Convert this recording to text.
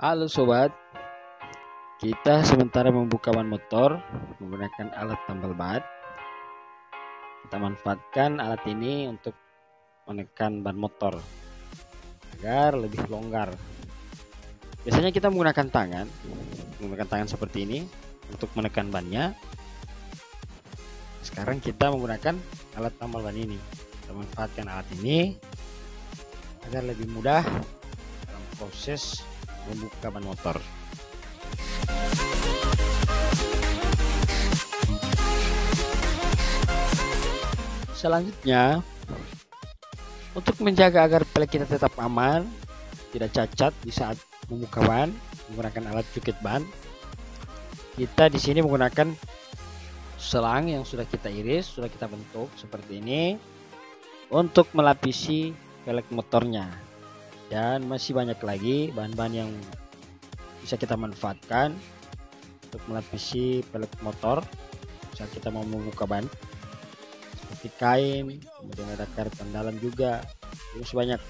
Halo sobat, kita sementara membuka ban motor menggunakan alat tambal ban. Kita manfaatkan alat ini untuk menekan ban motor agar lebih longgar. Biasanya kita menggunakan tangan seperti ini untuk menekan bannya. Sekarang kita menggunakan alat tambal ban ini. Kita manfaatkan alat ini agar lebih mudah dalam proses membuka ban motor. Selanjutnya, untuk menjaga agar pelek kita tetap aman, tidak cacat di saat membuka ban menggunakan alat jukit ban, kita di sini menggunakan selang yang sudah kita iris, sudah kita bentuk seperti ini untuk melapisi pelek motornya. Dan masih banyak lagi bahan-bahan yang bisa kita manfaatkan untuk melapisi pelek motor saat kita mau membuka ban, seperti kain, kemudian ada karet andalan juga, terus banyak.